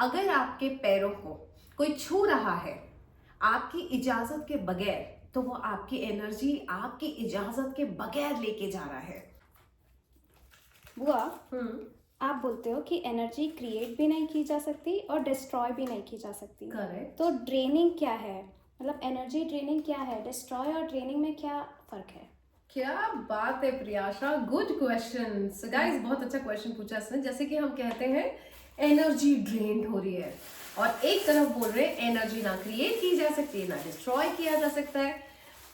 अगर आपके पैरों को कोई छू रहा है आपकी इजाजत के बगैर, तो वो आपकी एनर्जी आपकी इजाजत के बगैर लेके जा रहा है। बुआ, हम्म, आप बोलते हो कि एनर्जी क्रिएट भी नहीं की जा सकती और डिस्ट्रॉय भी नहीं की जा सकती। करेक्ट। तो ड्रेनिंग क्या है? मतलब एनर्जी ड्रेनिंग क्या है? डिस्ट्रॉय और ड्रेनिंग में क्या फ़र्क है? क्या बात है Priyasha, good question. So guys, बहुत अच्छा क्वेश्चन पूछा इसने। जैसे कि हम कहते हैं एनर्जी ड्रेन हो रही है, और एक तरफ बोल रहे हैं एनर्जी ना क्रिएट की जा सकती है ना डिस्ट्रॉय किया जा सकता है।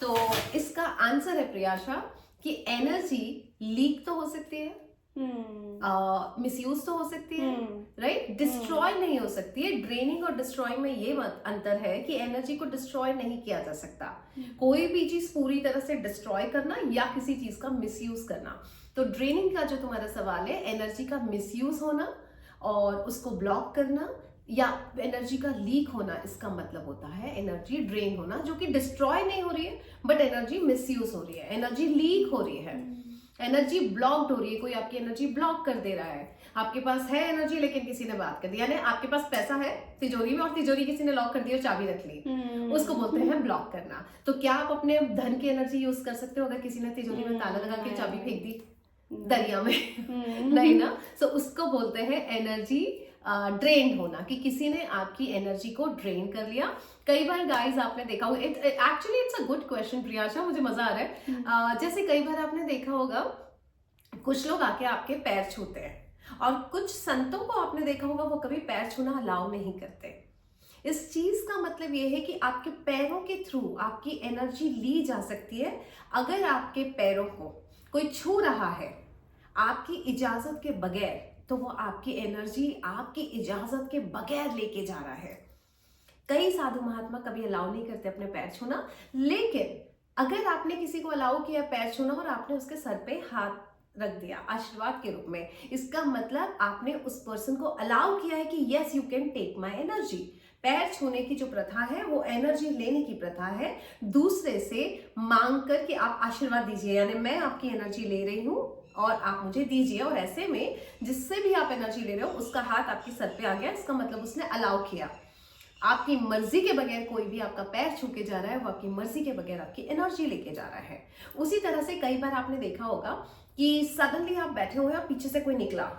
तो इसका आंसर है प्रियाशा कि एनर्जी लीक तो हो सकती है, मिसयूज तो हो सकती है, राइट, डिस्ट्रॉय नहीं हो सकती है। ड्रेनिंग और डिस्ट्रॉइंग में ये अंतर है कि एनर्जी को डिस्ट्रॉय नहीं किया जा सकता। कोई भी चीज पूरी तरह से डिस्ट्रॉय करना या किसी चीज का मिसयूज करना। तो ड्रेनिंग का जो तुम्हारा सवाल है, एनर्जी का मिसयूज होना और उसको ब्लॉक करना या एनर्जी का लीक होना, इसका मतलब होता है एनर्जी ड्रेन होना, जो कि डिस्ट्रॉय नहीं हो रही है बट एनर्जी मिसयूज हो रही है, एनर्जी लीक हो रही है, एनर्जी ब्लॉक्ड हो रही है। कोई आपकी एनर्जी ब्लॉक कर दे रहा है। आपके पास है एनर्जी लेकिन किसी ने बात कर दी, यानी आपके पास पैसा है तिजोरी में और तिजोरी किसी ने लॉक कर दी और चाबी रख ली, उसको बोलते हैं ब्लॉक करना। तो क्या आप अपने धन की एनर्जी यूज कर सकते हो अगर किसी ने तिजोरी में ताला लगा के चाबी फेंक दी दरिया में? नहीं ना। सो उसको बोलते हैं एनर्जी ड्रेन होना, कि किसी ने आपकी एनर्जी को ड्रेन कर लिया। कई बार गाइस आपने देखा होगा, actually it's a good question Priyasha, मुझे मजा आ रहा है। जैसे कई बार आपने देखा होगा कुछ लोग आके आपके पैर छूते हैं, और कुछ संतों को आपने देखा होगा वो कभी पैर छूना अलाउ नहीं करते। इस चीज का मतलब ये है कि आपके पैरों के थ्रू आपकी एनर्जी ली जा सकती है। अगर आपके पैरों को कोई छू रहा है आपकी इजाजत के बगैर, तो वो आपकी एनर्जी आपकी इजाजत के बगैर लेके जा रहा है। कई साधु महात्मा कभी अलाउ नहीं करते अपने पैर छूना, लेकिन अगर आपने किसी को अलाउ किया पैर छूना और आपने उसके सर पे हाथ रख दिया आशीर्वाद के रूप में, इसका मतलब आपने उस पर्सन को अलाउ किया है कि yes you can take my energy. पैर छूने की जो प्रथा है वो एनर्जी लेने की प्रथा है, दूसरे से मांग कर कि आप आशीर्वाद दीजिए, यानी मैं आपकी एनर्जी ले रही हूं और आप मुझे दीजिए। और ऐसे में जिससे भी आप एनर्जी ले रहे हो उसका हाथ आपके सर पे आ गया, इसका मतलब उसने अलाउ किया। आपकी मर्जी के बगैर कोई भी आपका पैर छू के जा रहा है, वो आपकी मर्जी के बगैर आपकी एनर्जी लेके जा रहा है। उसी तरह से कई बार आपने देखा होगा कि सडनली आप बैठे हुए और पीछे से कोई निकला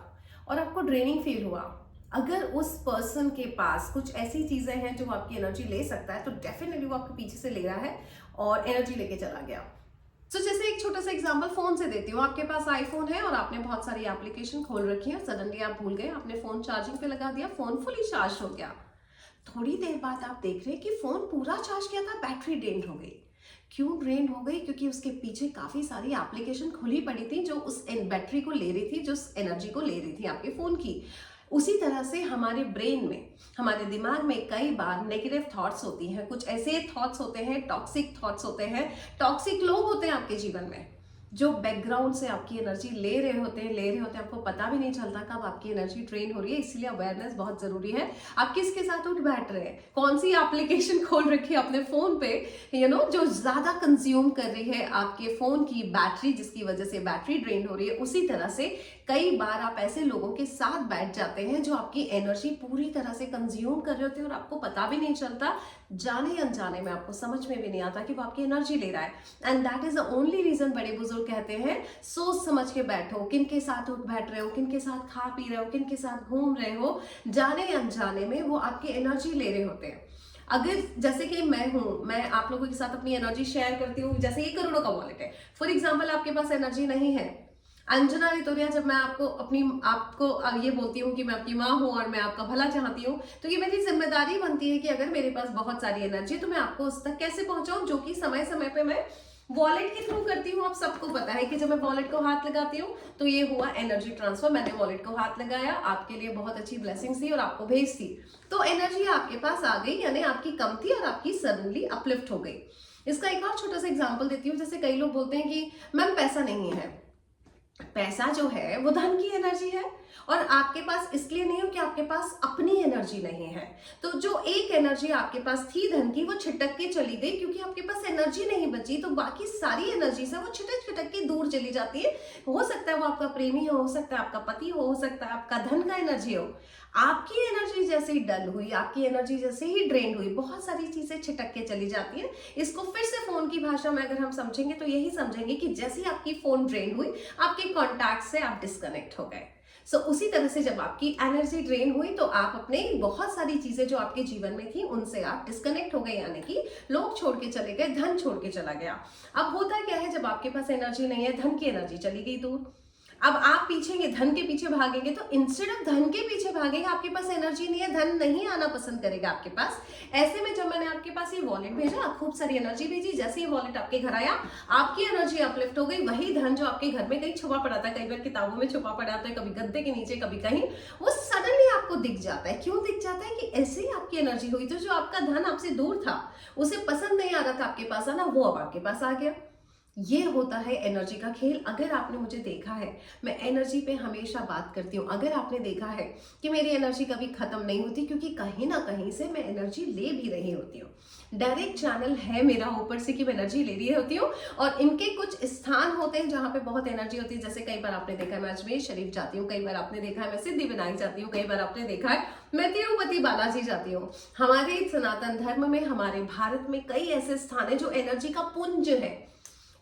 और आपको ड्रेनिंग फील हुआ। अगर उस पर्सन के पास कुछ ऐसी चीजें हैं जो आपकी एनर्जी ले सकता है, तो डेफिनेटली वो आपके पीछे से ले रहा है और एनर्जी लेके चला गया। तो जैसे एक छोटा सा एग्जांपल फोन से देती हूँ। आपके पास आईफोन है और आपने बहुत सारी एप्लीकेशन खोल रखी है, सडनली आप भूल गए, आपने फोन चार्जिंग पे लगा दिया, फोन फुली चार्ज हो गया। थोड़ी देर बाद आप देख रहे हैं कि फोन पूरा चार्ज किया था, बैटरी ड्रेन हो गई। क्यों ड्रेन हो गई? क्योंकि उसके पीछे काफी सारी एप्लीकेशन खुली पड़ी थी जो उस बैटरी को ले रही थी, जो उस एनर्जी को ले रही थी आपके फोन की। उसी तरह से हमारे ब्रेन में, हमारे दिमाग में कई बार नेगेटिव थॉट्स होती हैं, कुछ ऐसे थॉट्स होते हैं, टॉक्सिक थॉट्स होते हैं, टॉक्सिक लोग होते हैं आपके जीवन में जो बैकग्राउंड से आपकी एनर्जी ले रहे होते हैं, आपको पता भी नहीं चलता कब आपकी एनर्जी ड्रेन हो रही है। इसलिए अवेयरनेस बहुत जरूरी है। आप किसके साथ उठ बैठ रहे हैं, कौन सी एप्लीकेशन खोल रखी है अपने फोन पे, जो ज्यादा कंज्यूम कर रही है आपके फोन की बैटरी, जिसकी वजह से बैटरी ड्रेन हो रही है। उसी तरह से कई बार आप ऐसे लोगों के साथ बैठ जाते हैं जो आपकी एनर्जी पूरी तरह से कंज्यूम कर रहे होते हैं और आपको पता भी नहीं चलता, जाने अनजाने में आपको समझ में भी नहीं आता कि वो आपकी एनर्जी ले रहा है। And that is the only reason बड़े बुजुर्ग कहते हैं सोच समझ के बैठो, किन के साथ उठ बैठ रहे हो, किन के साथ खा पी रहे हो, किन के साथ घूम रहे हो, जाने अनजाने में वो आपकी एनर्जी ले रहे होते हैं। अगर जैसे कि मैं आप लोगों के साथ अपनी एनर्जी शेयर करती हूँ, जैसे ये करोड़ों का वॉलेट है फॉर एग्जाम्पल, आपके पास एनर्जी नहीं है। अंजना रितोरिया, जब मैं आपको ये बोलती हूँ कि मैं आपकी माँ हूँ और मैं आपका भला चाहती हूँ, तो ये मेरी जिम्मेदारी बनती है कि अगर मेरे पास बहुत सारी एनर्जी तो मैं आपको उस तक कैसे पहुंचाऊं, जो कि समय समय पे मैं वॉलेट के थ्रू करती हूँ। आप सबको पता है कि जब मैं वॉलेट को हाथ लगाती हूँ तो ये हुआ एनर्जी ट्रांसफर। मैंने वॉलेट को हाथ लगाया, आपके लिए बहुत अच्छी ब्लेसिंग्स थी और आपको भेज दी, तो एनर्जी आपके पास आ गई, यानी आपकी कम थी और आपकी सडनली अपलिफ्ट हो गई। इसका एक और छोटा सा एग्जाम्पल देती हूँ। जैसे कई लोग बोलते हैं कि मैम पैसा नहीं है। पैसा जो है वो धन की एनर्जी है, और आपके पास इसलिए नहीं हो कि आपके पास अपनी एनर्जी नहीं है। तो जो एक एनर्जी आपके पास थी धन की, वो छिटक के चली गई क्योंकि आपके पास एनर्जी नहीं बची, तो बाकी सारी एनर्जी से वो छिटक छिटक के दूर चली जाती है। हो सकता है वो आपका प्रेमी हो सकता है आपका पति हो सकता है आपका धन का एनर्जी हो। आपकी एनर्जी जैसे ही डल हुई, आपकी एनर्जी जैसे ही ड्रेन हुई, बहुत सारी चीजें छिटक के चली जाती हैं। इसको फिर से फोन की भाषा में अगर हम समझेंगे तो यही समझेंगे कि जैसे ही आपकी फोन ड्रेन हुई, आपके कॉन्टैक्ट से आप डिस्कनेक्ट हो गए। उसी तरह से जब आपकी एनर्जी ड्रेन हुई तो आप अपने बहुत सारी चीजें जो आपके जीवन में थी उनसे आप डिस्कनेक्ट हो गए, यानी कि लोग छोड़ के चले गए, धन छोड़ के चला गया। अब होता क्या है, जब आपके पास एनर्जी नहीं है, धन की एनर्जी चली गई दूर। अब आप पीछेंगे, धन के पीछे भागेंगे, तो इंस्टेड ऑफ धन के पीछे भागेंगे, आपके पास एनर्जी नहीं है, धन नहीं आना पसंद करेगा आपके पास। ऐसे में जब मैंने आपके पास ये वॉलेट भेजा, खूब सारी एनर्जी भेजी, जैसे ये वॉलेट आपके घर आया, आपकी एनर्जी अपलिफ्ट हो गई। वही धन जो आपके घर में कहीं छुपा पड़ा था, कई बार किताबों में छुपा पड़ा था, कभी गद्दे के नीचे, कभी कहीं, वो सडनली आपको दिख जाता है। क्यों दिख जाता है? कि ऐसे ही आपकी एनर्जी हुई, तो जो आपका धन आपसे दूर था, उसे पसंद नहीं आ रहा था आपके पास आना, वो अब आपके पास आ गया। ये होता है एनर्जी का खेल। अगर आपने मुझे देखा है, मैं एनर्जी पे हमेशा बात करती हूँ, अगर आपने देखा है कि मेरी एनर्जी कभी खत्म नहीं होती, क्योंकि कहीं ना कहीं से मैं एनर्जी ले भी रही होती हूँ। डायरेक्ट चैनल है मेरा ऊपर से कि मैं एनर्जी ले रही होती हूँ, और इनके कुछ स्थान होते हैं जहाँ पे बहुत एनर्जी होती है। जैसे कई बार आपने देखा है मैं अजमेर शरीफ जाती हूँ, कई बार आपने देखा है मैं सिद्धिविनायक जाती हूँ, कई बार आपने देखा है मैं तिरुपति बालाजी जाती हूँ। हमारे सनातन धर्म में, हमारे भारत में कई ऐसे स्थान है जो एनर्जी का पुंज है,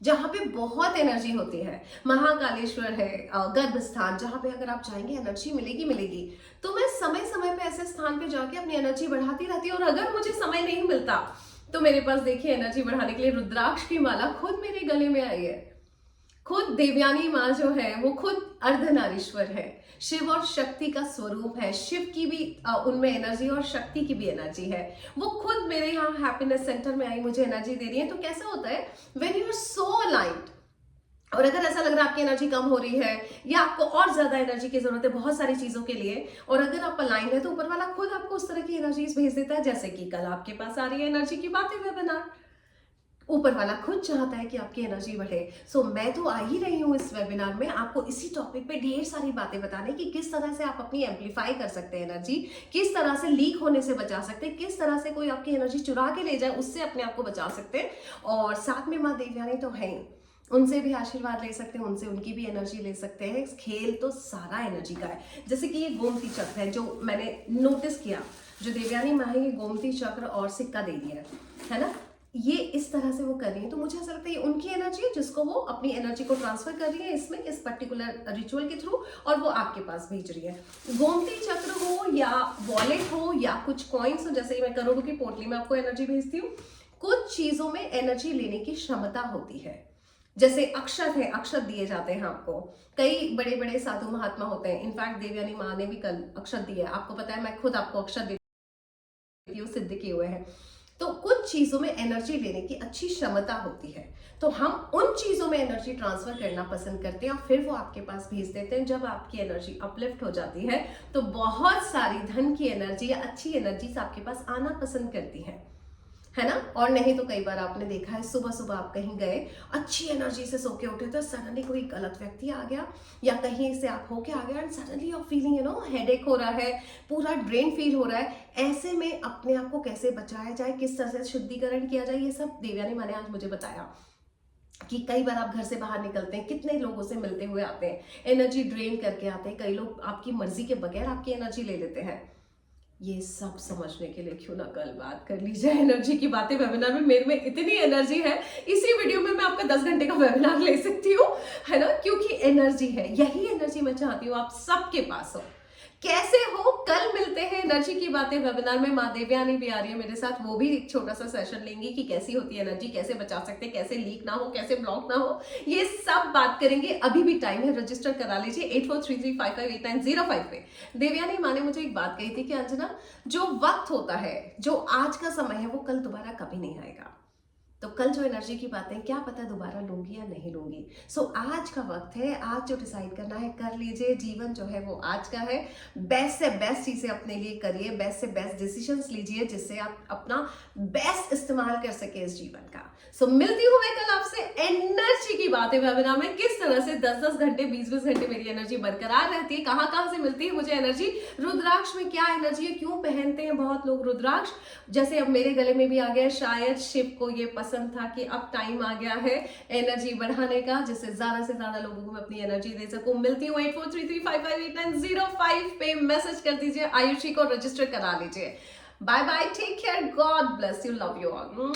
जहां पे बहुत एनर्जी होती है। महाकालेश्वर है, गर्भ स्थान, जहां पे अगर आप जाएंगे एनर्जी मिलेगी मिलेगी। तो मैं समय समय पे ऐसे स्थान पे जाके अपनी एनर्जी बढ़ाती रहती हूँ। और अगर मुझे समय नहीं मिलता तो मेरे पास देखिए एनर्जी बढ़ाने के लिए रुद्राक्ष की माला खुद मेरे गले में आई है। खुद देवयानी माँ जो है वो खुद अर्धनारीश्वर है, शिव और शक्ति का स्वरूप है। शिव की भी उनमें एनर्जी और शक्ति की भी एनर्जी है। वो खुद मेरे यहाँ हैप्पीनेस सेंटर में आई, मुझे एनर्जी दे रही है। तो कैसा होता है, when you are so aligned, और अगर ऐसा लग रहा है आपकी एनर्जी कम हो रही है या आपको और ज्यादा एनर्जी की जरूरत है बहुत सारी चीजों के लिए, और अगर आप अलाइन है, तो ऊपर वाला खुद आपको उस तरह की एनर्जीज भेज देता है। जैसे कि कल आपके पास आ रही है एनर्जी की बातें वेबिनार, ऊपर वाला खुद चाहता है कि आपकी एनर्जी बढ़े। मैं तो आ ही रही हूँ इस वेबिनार में आपको इसी टॉपिक पे ढेर सारी बातें बताने की, किस तरह से आप अपनी एम्पलीफाई कर सकते हैं एनर्जी, किस तरह से लीक होने से बचा सकते हैं, किस तरह से कोई आपकी एनर्जी चुरा के ले जाए उससे अपने आप को बचा सकते हैं। और साथ में माँ देवयानी तो है, उनसे भी आशीर्वाद ले सकते हैं, उनसे उनकी भी एनर्जी ले सकते हैं। खेल तो सारा एनर्जी का है। जैसे कि ये गोमती चक्र है जो मैंने नोटिस किया, जो देवयानी माँ है ये गोमती चक्र और सिक्का दे दिया है ना, ये इस तरह से वो कर रही है। तो मुझे ऐसा लगता है ये उनकी एनर्जी है जिसको वो अपनी एनर्जी को ट्रांसफर कर रही है इसमें, इस पर्टिकुलर रिचुअल के थ्रू, और वो आपके पास भेज रही है। गोमती चक्र हो या वॉलेट हो या कुछ कॉइन्स हो, जैसे मैं करोड़ों की पोटली में आपको एनर्जी भेजती हूँ, कुछ चीजों में एनर्जी लेने की क्षमता होती है। जैसे अक्षत है, अक्षत दिए जाते हैं आपको, कई बड़े बड़े साधु महात्मा होते हैं। इनफैक्ट देवयानी माँ ने भी कल अक्षत दिया है, आपको पता है मैं खुद आपको अक्षत देती हूँ, सिद्ध किए हुए हैं। तो कुछ चीजों में एनर्जी लेने की अच्छी क्षमता होती है, तो हम उन चीजों में एनर्जी ट्रांसफर करना पसंद करते हैं और फिर वो आपके पास भेज देते हैं। जब आपकी एनर्जी अपलिफ्ट हो जाती है तो बहुत सारी धन की एनर्जी या अच्छी एनर्जीज आपके पास आना पसंद करती है ना। और नहीं तो कई बार आपने देखा है सुबह सुबह आप कहीं गए, अच्छी एनर्जी से सो के उठे, तो सडनली कोई गलत व्यक्ति आ गया या कहीं से आप होके आ गया, एंड सडनली आप फीलिंग हेडेक हो रहा है, पूरा ड्रेन फील हो रहा है। ऐसे में अपने आप को कैसे बचाया जाए, किस तरह से शुद्धिकरण किया जाए, ये सब देवयानी माँ ने आज मुझे बताया। कि कई बार आप घर से बाहर निकलते हैं, कितने लोगों से मिलते हुए आते हैं, एनर्जी ड्रेन करके आते हैं, कई लोग आपकी मर्जी के बगैर आपकी एनर्जी ले लेते हैं। ये सब समझने के लिए क्यों ना कल बात कर लीजिए एनर्जी की बातें वेबिनार में। मेरे में इतनी एनर्जी है, इसी वीडियो में मैं आपका 10 घंटे का वेबिनार ले सकती हूँ, है ना, क्योंकि एनर्जी है। यही एनर्जी मैं चाहती हूँ आप सबके पास हो। कैसे हो, कल मिलते हैं एनर्जी की बातें वेबिनार में। माँ देवयानी भी आ रही है मेरे साथ, वो भी एक छोटा सा सेशन लेंगी कि कैसी होती है एनर्जी, कैसे बचा सकते हैं, कैसे लीक ना हो, कैसे ब्लॉक ना हो, ये सब बात करेंगे। अभी भी टाइम है, रजिस्टर करा लीजिए 8433558905 पे। देवयानी माँ ने मुझे एक बात कही थी कि अंजना, जो वक्त होता है, जो आज का समय है, वो कल दोबारा कभी नहीं आएगा। तो कल जो एनर्जी की बातें क्या पता दोबारा लूंगी या नहीं लूंगी। आज का वक्त है, आज जो डिसाइड करना है कर लीजिए। जीवन जो है वो आज का है, बेस्ट से बेस्ट चीजें अपने लिए करिए, बेस्ट से बेस्ट डिसीजंस लीजिए जिससे आप अपना बेस्ट इस्तेमाल कर सके इस जीवन का। मिलती हूँ मैं कल आपसे एनर्जी की बातें वेबिनार में, किस तरह से 10-10 घंटे 20-20 घंटे मेरी एनर्जी बरकरार रहती है, कहाँ से मिलती है मुझे एनर्जी, रुद्राक्ष में क्या एनर्जी है, क्यों पहनते हैं बहुत लोग रुद्राक्ष। जैसे अब मेरे गले में भी आ गया, शायद शिव को ये पसंद पसंद था कि अब टाइम आ गया है एनर्जी बढ़ाने का, जिससे ज्यादा से ज्यादा लोगों को मैं अपनी एनर्जी दे सकूं। मिलती हूँ 8433558905 पे मैसेज कर दीजिए, आयुषी को रजिस्टर करा लीजिए। Bye bye, take care, God bless you, love you all.